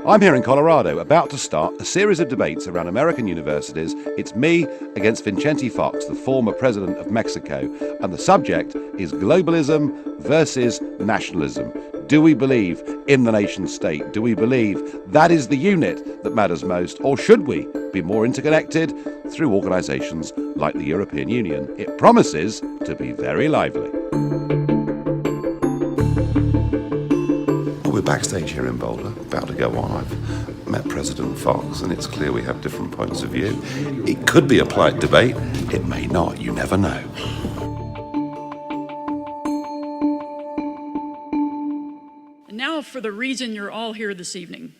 I'm here in Colorado, about to start a series of debates around American universities. It's me against Vicente Fox, the former president of Mexico, and the subject is globalism versus nationalism. Do we believe in the nation state? Do we believe that is the unit that matters most? Or should we be more interconnected through organisations like the European Union? It promises to be very lively. We're backstage here in Boulder, about to go on. I've met President Fox, and it's clear we have different points of view. It could be a polite debate. It may not. You never know. And now for the reason you're all here this evening.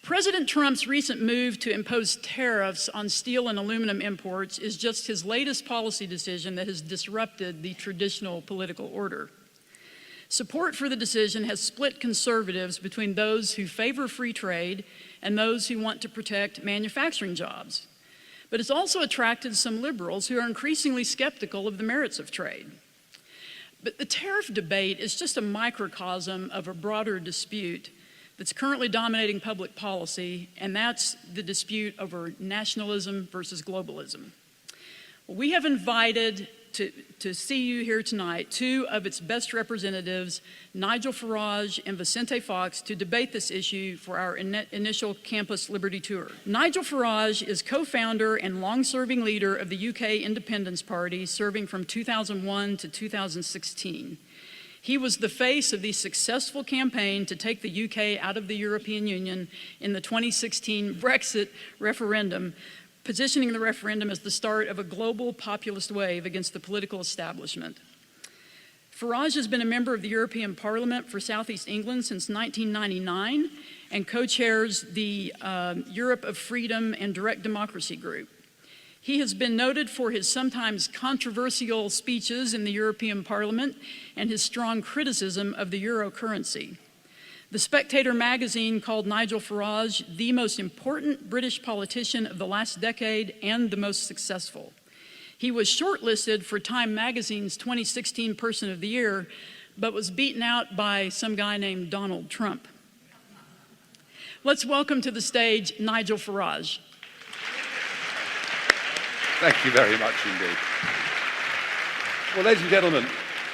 President Trump's recent move to impose tariffs on steel and aluminum imports is just his latest policy decision that has disrupted the traditional political order. Support for the decision has split conservatives between those who favor free trade and those who want to protect manufacturing jobs. But it's also attracted some liberals who are increasingly skeptical of the merits of trade. But the tariff debate is just a microcosm of a broader dispute that's currently dominating public policy, and that's the dispute over nationalism versus globalism. We have invited to see you here tonight two of its best representatives, Nigel Farage and Vicente Fox, to debate this issue for our initial Campus Liberty Tour. Nigel Farage is co-founder and long-serving leader of the UK Independence Party, serving from 2001 to 2016. He was the face of the successful campaign to take the UK out of the European Union in the 2016 Brexit referendum, positioning the referendum as the start of a global populist wave against the political establishment. Farage has been a member of the European Parliament for Southeast England since 1999 and co-chairs the Europe of Freedom and Direct Democracy group. He has been noted for his sometimes controversial speeches in the European Parliament and his strong criticism of the euro currency. The Spectator magazine called Nigel Farage the most important British politician of the last decade and the most successful. He was shortlisted for Time magazine's 2016 Person of the Year, but was beaten out by some guy named Donald Trump. Let's welcome to the stage Nigel Farage. Thank you very much indeed. Well, ladies and gentlemen,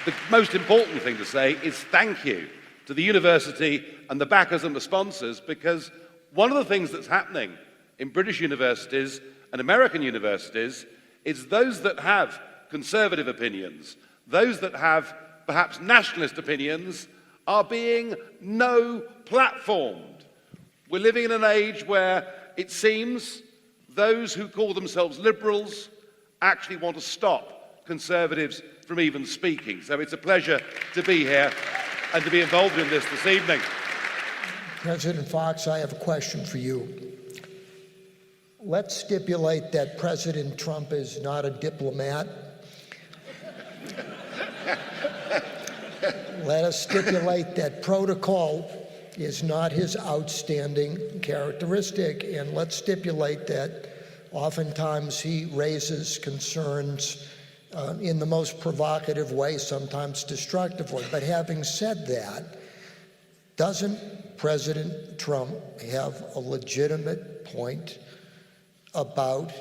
the most important thing to say is thank you to the university and the backers and the sponsors, because one of the things that's happening in British universities and American universities is those that have conservative opinions, those that have perhaps nationalist opinions, are being no-platformed. We're living in an age where it seems those who call themselves liberals actually want to stop conservatives from even speaking. So it's a pleasure to be here and to be involved in this evening. President Fox, I have a question for you. Let's stipulate that President Trump is not a diplomat. Let us stipulate that protocol is not his outstanding characteristic, and let's stipulate that oftentimes he raises concerns in the most provocative way, sometimes destructively. But having said that, doesn't President Trump have a legitimate point about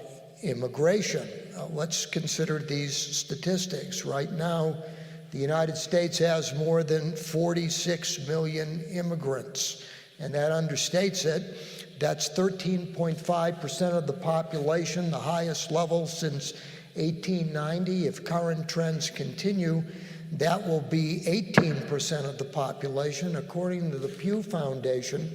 immigration? Let's consider these statistics. Right now, the United States has more than 46 million immigrants, and that understates it. That's 13.5% of the population, the highest level since 1890. If current trends continue, that will be 18% of the population. According to the Pew Foundation,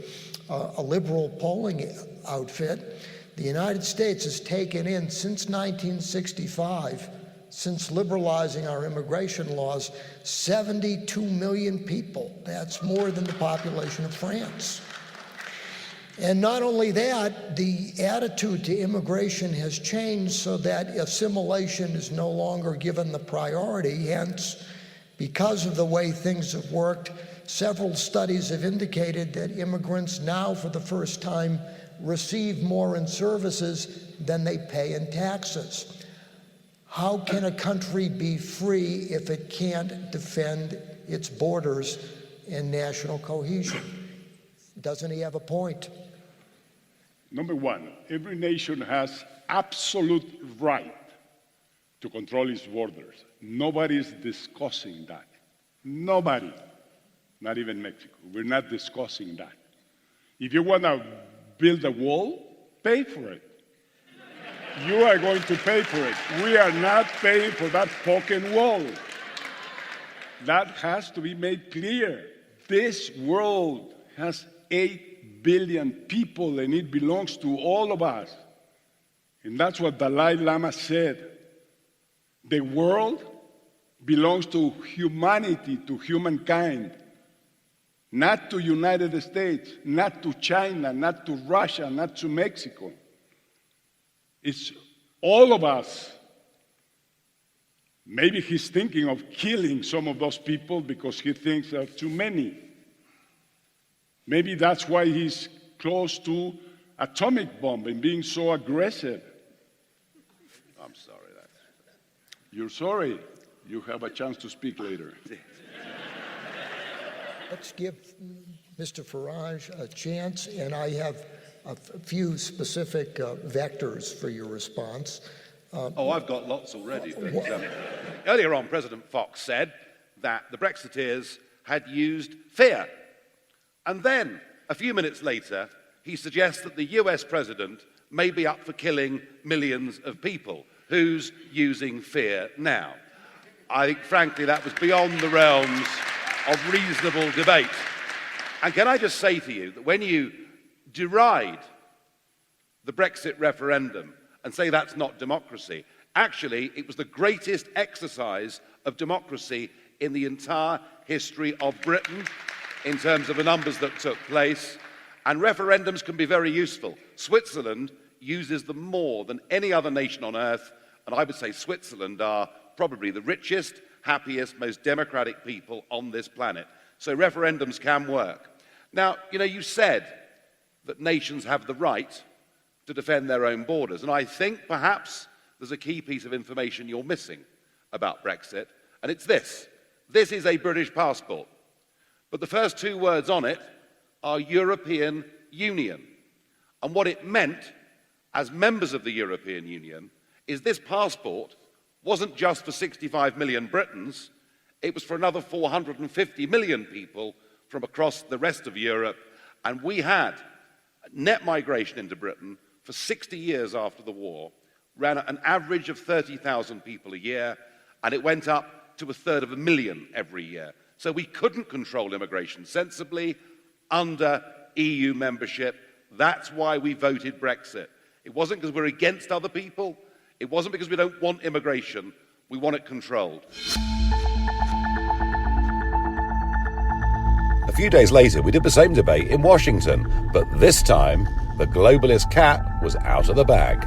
a liberal polling outfit, the United States has taken in, since 1965, since liberalizing our immigration laws, 72 million people. That's more than the population of France. And not only that, the attitude to immigration has changed so that assimilation is no longer given the priority. Hence, because of the way things have worked, several studies have indicated that immigrants now, for the first time, receive more in services than they pay in taxes. How can a country be free if it can't defend its borders and national cohesion? Doesn't he have a point? Number one, every nation has absolute right to control its borders. Nobody's discussing that. Nobody, not even Mexico. We're not discussing that. If you want to build a wall, pay for it. You are going to pay for it. We are not paying for that fucking wall. That has to be made clear. This world has 8 billion people and it belongs to all of us. And that's what Dalai Lama said. The world belongs to humanity, to humankind, not to United States, not to China, not to Russia, not to Mexico. It's all of us. Maybe he's thinking of killing some of those people because he thinks there are too many. Maybe that's why he's close to atomic bomb and being so aggressive. I'm sorry. You're sorry. You have a chance to speak later. Let's give Mr. Farage a chance, and I have a few specific vectors for your response. I've got lots already. But, earlier on, President Fox said that the Brexiteers had used fear. And then, a few minutes later, he suggests that the US president may be up for killing millions of people. Who's using fear now? I think, frankly, that was beyond the realms of reasonable debate. And can I just say to you that when you deride the Brexit referendum and say that's not democracy, actually, it was the greatest exercise of democracy in the entire history of Britain in terms of the numbers that took place. And referendums can be very useful. Switzerland uses them more than any other nation on earth. And I would say Switzerland are probably the richest, happiest, most democratic people on this planet. So referendums can work. Now, you said that nations have the right to defend their own borders. And I think perhaps there's a key piece of information you're missing about Brexit, and it's this. This is a British passport. But the first two words on it are European Union. And what it meant as members of the European Union is this passport wasn't just for 65 million Britons, it was for another 450 million people from across the rest of Europe. And we had net migration into Britain for 60 years after the war, ran at an average of 30,000 people a year, and it went up to 1/3 every year. So we couldn't control immigration sensibly under EU membership. That's why we voted Brexit. It wasn't because we're against other people. It wasn't because we don't want immigration. We want it controlled. A few days later, we did the same debate in Washington, but this time, the globalist cat was out of the bag.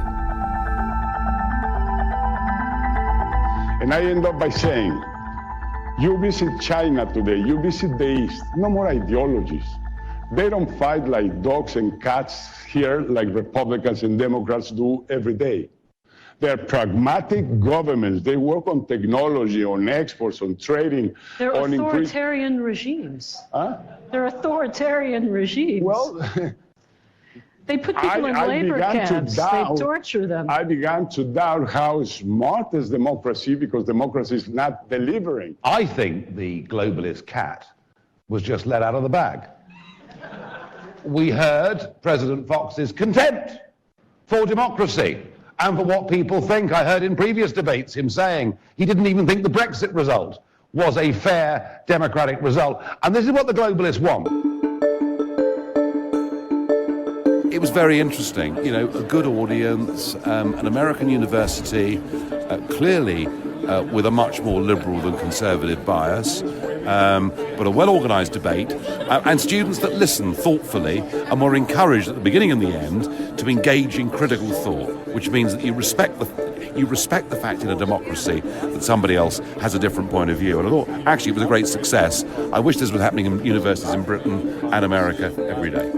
And I end up by saying, you visit China today, you visit the East, no more ideologies. They don't fight like dogs and cats here like Republicans and Democrats do every day. They're pragmatic governments. They work on technology, on exports, on trading. They're on authoritarian regimes. Huh? They're authoritarian regimes. Well, they put people in labor camps. They torture them. I began to doubt how smart is democracy because democracy is not delivering. I think the globalist cat was just let out of the bag. We heard President Fox's contempt for democracy and for what people think. I heard in previous debates him saying he didn't even think the Brexit result was a fair democratic result. And this is what the globalists want. It was very interesting, a good audience, an American university, clearly with a much more liberal than conservative bias, but a well-organised debate, and students that listened thoughtfully and were encouraged at the beginning and the end to engage in critical thought, which means that you respect the fact in a democracy that somebody else has a different point of view. And I thought, actually, it was a great success. I wish this was happening in universities in Britain and America every day.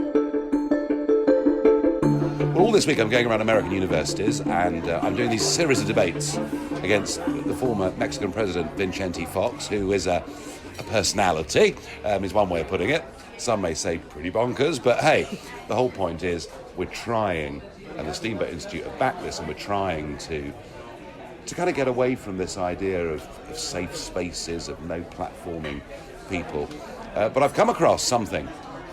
Well, all this week I'm going around American universities and I'm doing these series of debates against the former Mexican president, Vicente Fox, who is a personality, is one way of putting it. Some may say pretty bonkers, but hey, the whole point is we're trying, and the Steamboat Institute have backed this, and we're trying to kind of get away from this idea of safe spaces, of no platforming people. But I've come across something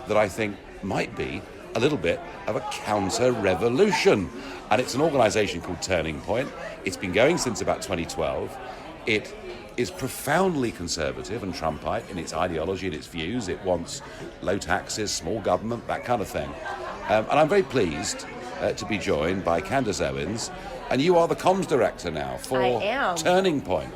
that I think might be a little bit of a counter-revolution. And it's an organisation called Turning Point. It's been going since about 2012. It is profoundly conservative and Trumpite in its ideology and its views. It wants low taxes, small government, that kind of thing. And I'm very pleased to be joined by Candace Owens. And you are the comms director now for Turning Point.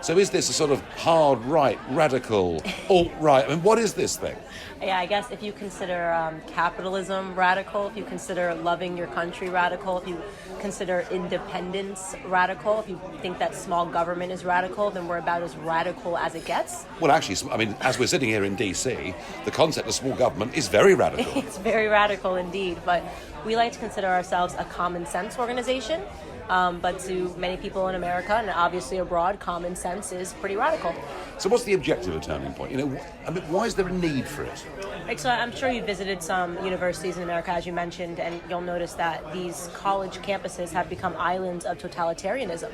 So is this a sort of hard right, radical, alt-right? I mean, what is this thing? Yeah, I guess if you consider capitalism radical, if you consider loving your country radical, if you consider independence radical, if you think that small government is radical, then we're about as radical as it gets. Well, actually, I mean, as we're sitting here in DC, the concept of small government is very radical. It's very radical indeed, but we like to consider ourselves a common sense organization. But to many people in America and obviously abroad, common sense is pretty radical. So what's the objective of Turning Point? You know, I mean, why is there a need for it? Like, so I'm sure you visited some universities in America, as you mentioned, and you'll notice that these college campuses have become islands of totalitarianism.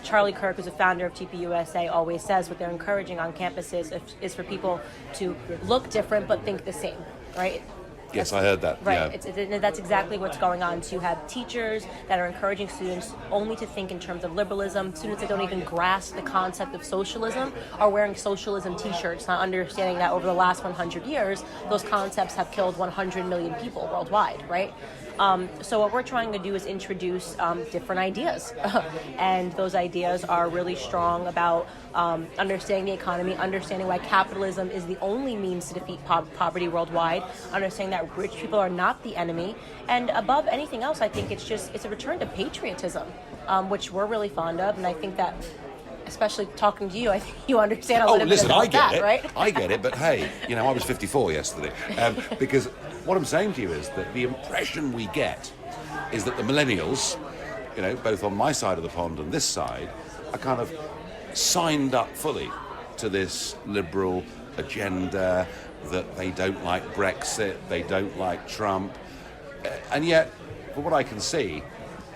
Charlie Kirk, who's a founder of TPUSA, always says what they're encouraging on campuses is for people to look different but think the same, right? Yes, I heard that. Right. Yeah. That's exactly what's going on. So you have teachers that are encouraging students only to think in terms of liberalism. Students that don't even grasp the concept of socialism are wearing socialism T-shirts, not understanding that over the last 100 years, those concepts have killed 100 million people worldwide, right? So what we're trying to do is introduce different ideas. And those ideas are really strong about understanding the economy, understanding why capitalism is the only means to defeat poverty worldwide, understanding that rich people are not the enemy. And above anything else, I think it's a return to patriotism, which we're really fond of. And I think that, especially talking to you, I think you understand a little bit about that, right? I get it, but hey, you know, I was 54 yesterday. Because what I'm saying to you is that the impression we get is that the millennials, you know, both on my side of the pond and this side, are kind of signed up fully to this liberal agenda, that they don't like Brexit, they don't like Trump. And yet, from what I can see,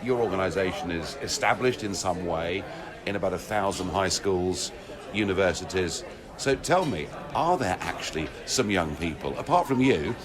your organisation is established in some way in about 1,000 high schools, universities. So tell me, are there actually some young people, apart from you,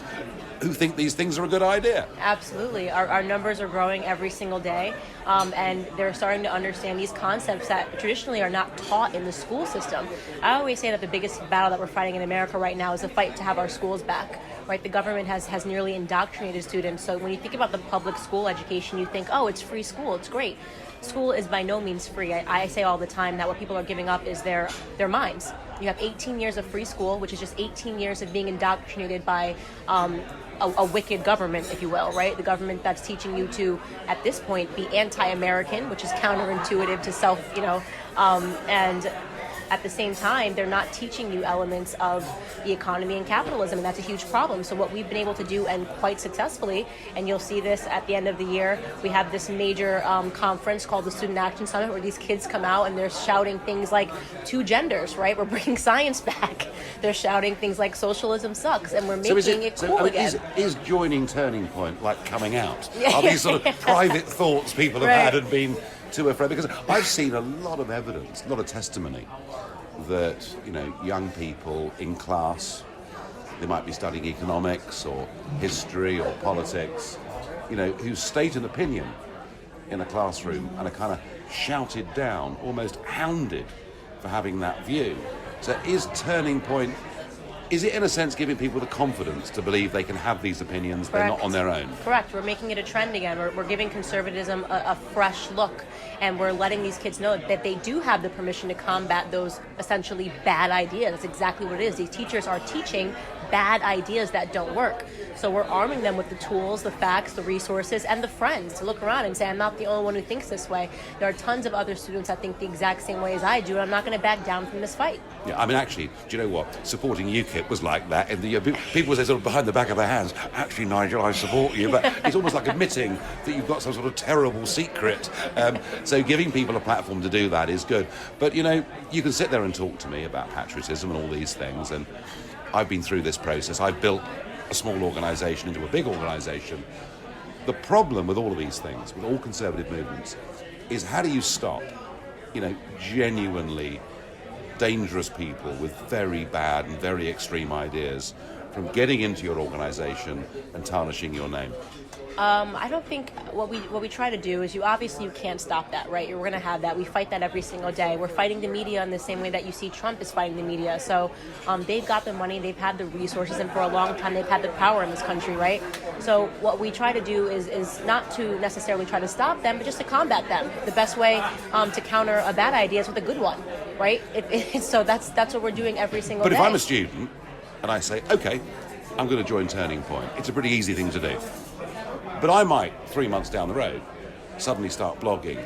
who think these things are a good idea? Absolutely. Our numbers are growing every single day, and they're starting to understand these concepts that traditionally are not taught in the school system. I always say that the biggest battle that we're fighting in America right now is the fight to have our schools back. Right, the government has nearly indoctrinated students. So when you think about the public school education, you think, oh, it's free school, it's great. School is by no means free. I say all the time that what people are giving up is their minds. You have 18 years of free school, which is just 18 years of being indoctrinated by a wicked government, if you will, right? The government that's teaching you to, at this point, be anti-American, which is counterintuitive to self, and at the same time, they're not teaching you elements of the economy and capitalism, and that's a huge problem. So what we've been able to do, and quite successfully, and you'll see this at the end of the year, we have this major conference called the Student Action Summit, where these kids come out and they're shouting things like two genders, right? We're bringing science back. They're shouting things like socialism sucks, and we're making it cool again. Is joining Turning Point like coming out? Are these sort of private thoughts people have had and been too afraid? Because I've seen a lot of evidence, a lot of testimony that, you know, young people in class, they might be studying economics or history or politics, you know, who state an opinion in a classroom and are kind of shouted down, almost hounded for having that view. So is Turning Point, is it in a sense giving people the confidence to believe they can have these opinions, they're not on their own? Correct. We're making it a trend again. We're giving conservatism a fresh look, and we're letting these kids know that they do have the permission to combat those essentially bad ideas. That's exactly what it is. These teachers are teaching bad ideas that don't work. So we're arming them with the tools, the facts, the resources, and the friends to look around and say, I'm not the only one who thinks this way. There are tons of other students that think the exact same way as I do, and I'm not going to back down from this fight. Yeah, I mean, actually, do you know what? Supporting UKIP was like that. And people say sort of behind the back of their hands, actually, Nigel, I support you. But it's almost like admitting that you've got some sort of terrible secret. So giving people a platform to do that is good. But, you know, you can sit there and talk to me about patriotism and all these things, and I've been through this process. I've built a small organisation into a big organisation. The problem with all of these things, with all conservative movements, is how do you stop, genuinely dangerous people with very bad and very extreme ideas from getting into your organisation and tarnishing your name? I don't think what we try to do is you can't stop that, right? We're going to have that. We fight that every single day. We're fighting the media in the same way that you see Trump is fighting the media. So they've got the money, they've had the resources, and for a long time they've had the power in this country, right? So what we try to do is not to necessarily try to stop them, but just to combat them. The best way to counter a bad idea is with a good one, right? So that's what we're doing every single day. But if I'm a student and I say, okay, I'm going to join Turning Point, it's a pretty easy thing to do. But I might, 3 months down the road, suddenly start blogging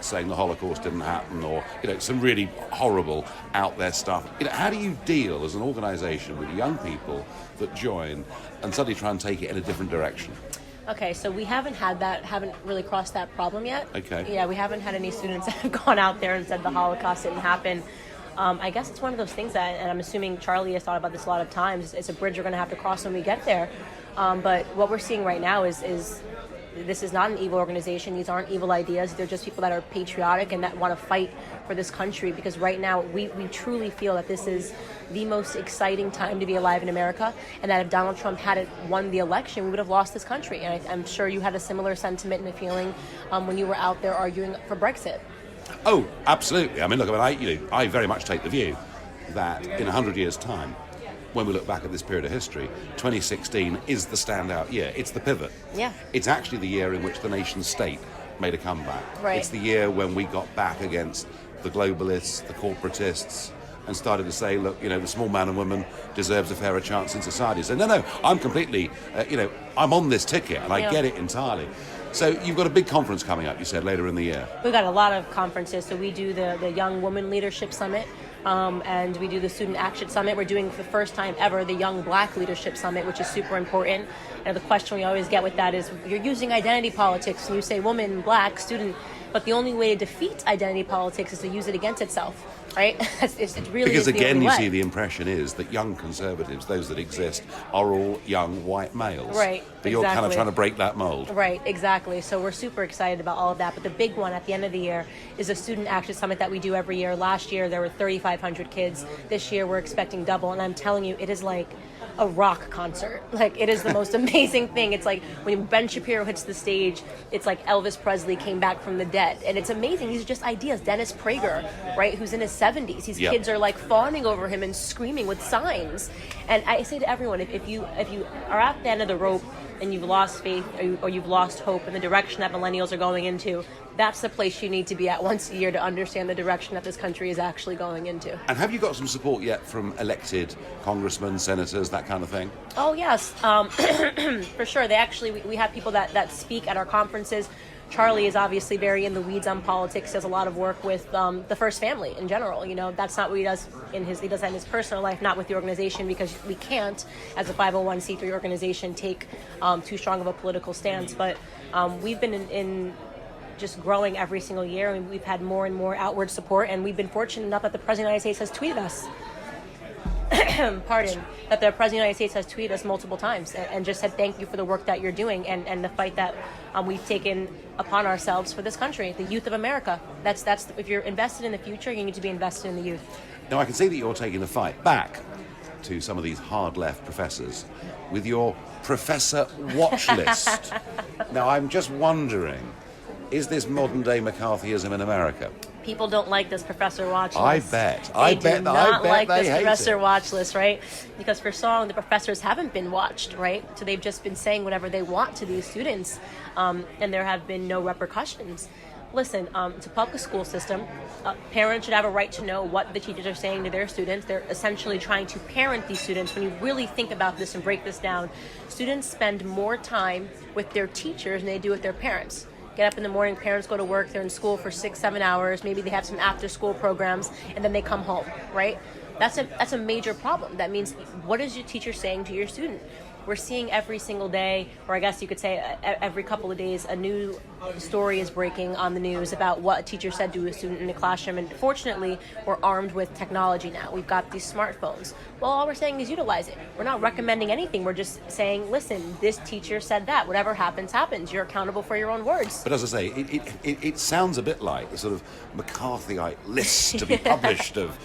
saying the Holocaust didn't happen, or some really horrible out there stuff. How do you deal as an organisation with young people that join and suddenly try and take it in a different direction? Okay, so we haven't really crossed that problem yet. Okay. Yeah, we haven't had any students that have gone out there and said the Holocaust didn't happen. I guess it's one of those things that, and I'm assuming Charlie has thought about this a lot of times, it's a bridge we're going to have to cross when we get there. But what we're seeing right now is this is not an evil organization. These aren't evil ideas. They're just people that are patriotic and that want to fight for this country, because right now we truly feel that this is the most exciting time to be alive in America, and that if Donald Trump hadn't won the election, we would have lost this country. And I'm sure you had a similar sentiment and a feeling when you were out there arguing for Brexit. Oh, absolutely. I mean, look, I very much take the view that in 100 years' time, when we look back at this period of history, 2016 is the standout year. It's the pivot. Yeah. It's actually the year in which the nation state made a comeback. Right. It's the year when we got back against the globalists, the corporatists, and started to say, look, the small man and woman deserves a fairer chance in society. So, no, I'm completely, I'm on this ticket, and I get it entirely. So you've got a big conference coming up, you said, later in the year. We've got a lot of conferences. So we do the Young Woman Leadership Summit, and we do the Student Action Summit. We're doing for the first time ever the Young Black Leadership Summit, which is super important. And the question we always get with that is, you're using identity politics, and you say woman, black, student, but the only way to defeat identity politics is to use it against itself. Right? It really because is the again, only you way. see, the impression is that young conservatives, those that exist, are all young white males. Right. But you're kind of trying to break that mold. Right, exactly. So we're super excited about all of that. But the big one at the end of the year is a Student Action Summit that we do every year. Last year, there were 3,500 kids. This year, we're expecting double. And I'm telling you, it is like a rock concert. Like, it is the most amazing thing. It's like when Ben Shapiro hits the stage, it's like Elvis Presley came back from the dead. And it's amazing. These are just ideas. Dennis Prager, right, who's in his 70s. These kids are like fawning over him and screaming with signs. And I say to everyone, if you are at the end of the rope and you've lost faith or you've lost hope in the direction that millennials are going into, that's the place you need to be at once a year to understand the direction that this country is actually going into. And have you got some support yet from elected congressmen, senators, that kind of thing? Oh, yes. For sure. We have people that speak at our conferences. Charlie is obviously very in the weeds on politics, does a lot of work with the First Family in general. That's not what he does he does that in his personal life, not with the organization, because we can't, as a 501c3 organization, take too strong of a political stance. But we've been in just growing every single year. I mean, we've had more and more outward support, and we've been fortunate enough that the President of the United States has tweeted us. That the President of the United States has tweeted us multiple times and just said thank you for the work that you're doing and the fight that we've taken upon ourselves for this country, the youth of America. That's if you're invested in the future, you need to be invested in the youth. Now, I can see that you're taking the fight back to some of these hard left professors with your professor watch list. Now, I'm just wondering, is this modern day McCarthyism in America? People don't like this professor watch list. I bet. They do not like they this hate professor it. watch list, right? Because for so long, the professors haven't been watched, right? So they've just been saying whatever they want to these students, and there have been no repercussions. Listen, it's a public school system. Parents should have a right to know what the teachers are saying to their students. They're essentially trying to parent these students. When you really think about this and break this down, students spend more time with their teachers than they do with their parents. Get up in the morning, parents go to work, they're in school for 6-7 hours, maybe they have some after-school programs, and then they come home, right? That's a major problem. That means, what is your teacher saying to your student? We're seeing every single day, or I guess you could say every couple of days, a new story is breaking on the news about what a teacher said to a student in the classroom, and fortunately, we're armed with technology now. We've got these smartphones. Well, all we're saying is utilize it. We're not recommending anything. We're just saying, listen, this teacher said that. Whatever happens, happens. You're accountable for your own words. But as I say, it sounds a bit like the sort of McCarthyite list to be published of,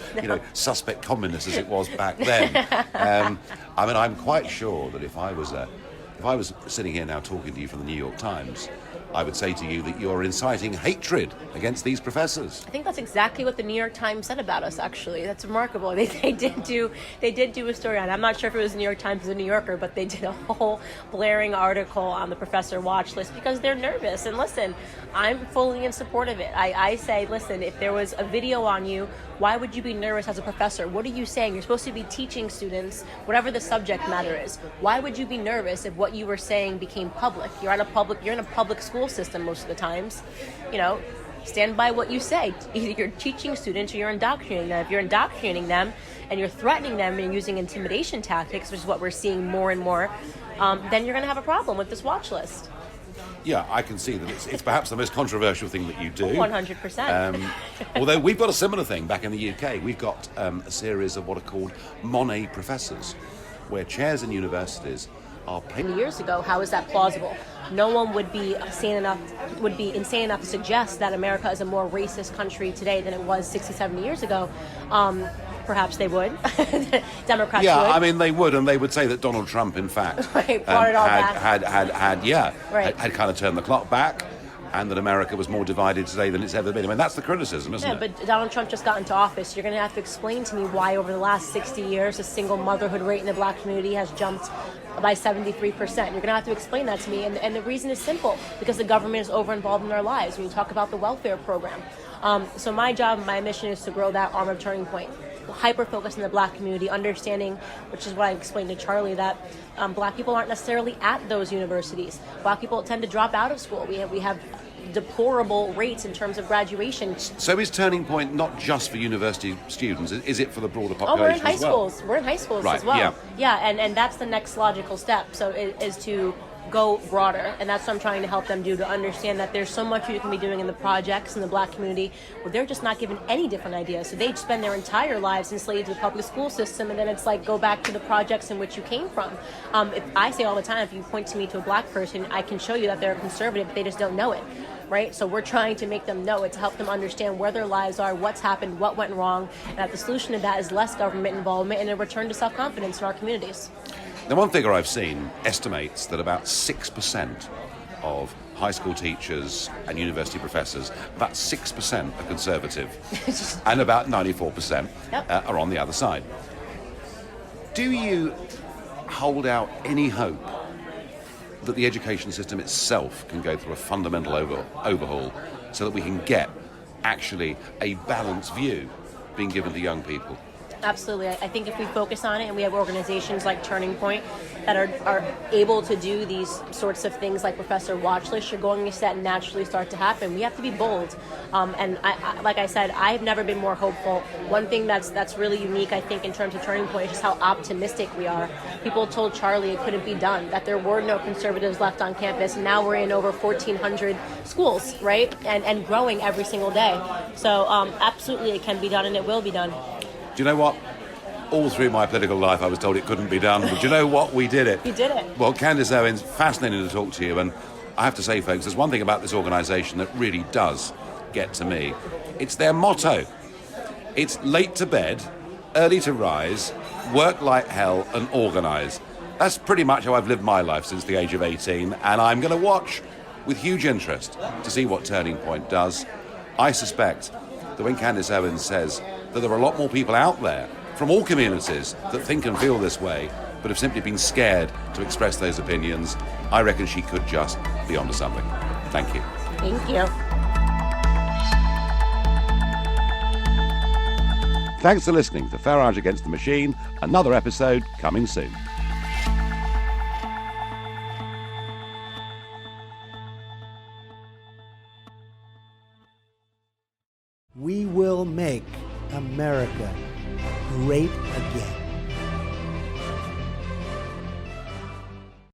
suspect communists as it was back then. I mean, I'm quite sure that if I was sitting here now talking to you from the New York Times, I would say to you that you're inciting hatred against these professors. I think that's exactly what the New York Times said about us, actually. That's remarkable. They did do a story on it. I'm not sure if it was the New York Times or the New Yorker, but they did a whole blaring article on the professor watch list because they're nervous. And listen, I'm fully in support of it. I say, listen, if there was a video on you, why would you be nervous as a professor? What are you saying? You're supposed to be teaching students whatever the subject matter is. Why would you be nervous if what you were saying became public? You're in a public school system most of the times. Stand by what you say. Either you're teaching students or you're indoctrinating them. If you're indoctrinating them and you're threatening them and using intimidation tactics, which is what we're seeing more and more, then you're going to have a problem with this watch list. Yeah, I can see that it's perhaps the most controversial thing that you do. 100%. Although we've got a similar thing back in the UK. We've got a series of what are called Monet professors, where chairs in universities are paid. Years ago, how is that plausible? No one would be insane enough to suggest that America is a more racist country today than it was 60, 70 years ago. Perhaps they would. Democrats would. Yeah, I mean, they would, and they would say that Donald Trump, in fact, brought it all back. had kind of turned the clock back, and that America was more divided today than it's ever been. I mean, that's the criticism, isn't it? Yeah, but Donald Trump just got into office. You're going to have to explain to me why over the last 60 years the single motherhood rate in the black community has jumped by 73%. You're going to have to explain that to me. And the reason is simple, because the government is over-involved in our lives. When you talk about the welfare program. So my job, my mission is to grow that arm of Turning Point. Hyper-focused in the black community, understanding, which is what I explained to Charlie, that black people aren't necessarily at those universities. Black people tend to drop out of school. We have deplorable rates in terms of graduation. So is Turning Point not just for university students? Is it for the broader population? We're in high schools. We're in high schools right, as well. Yeah, and that's the next logical step. So it is to go broader, and that's what I'm trying to help them do, to understand that there's so much you can be doing in the projects in the black community where they're just not given any different ideas. So they spend their entire lives enslaved to the public school system, and then it's like, go back to the projects in which you came from. If I say all the time, if you point to me to a black person, I can show you that they're conservative, they just don't know it. Right? So we're trying to make them know it, to help them understand where their lives are, what's happened, what went wrong, and that the solution to that is less government involvement and a return to self-confidence in our communities. Now, one figure I've seen estimates that about 6% of high school teachers and university professors, about 6% are conservative, and about 94% are on the other side. Do you hold out any hope that the education system itself can go through a fundamental overhaul so that we can get actually a balanced view being given to young people? Absolutely. I think if we focus on it, and we have organizations like Turning Point that are able to do these sorts of things like Professor Watchlist, you're going to see that naturally start to happen. We have to be bold. And I, like I said, I've never been more hopeful. One thing that's really unique, I think, in terms of Turning Point is just how optimistic we are. People told Charlie it couldn't be done, that there were no conservatives left on campus, and now we're in over 1,400 schools, right? And growing every single day. So absolutely it can be done, and it will be done. Do you know what? All through my political life, I was told it couldn't be done. But do you know what? We did it. You did it. Well, Candace Owens, fascinating to talk to you. And I have to say, folks, there's one thing about this organisation that really does get to me. It's their motto. It's late to bed, early to rise, work like hell, and organise. That's pretty much how I've lived my life since the age of 18. And I'm going to watch with huge interest to see what Turning Point does. I suspect that when Candace Owens says that there are a lot more people out there from all communities that think and feel this way, but have simply been scared to express those opinions, I reckon she could just be onto something. Thank you. Thank you. Thanks for listening to Farage Against the Machine. Another episode coming soon. We will make America great again.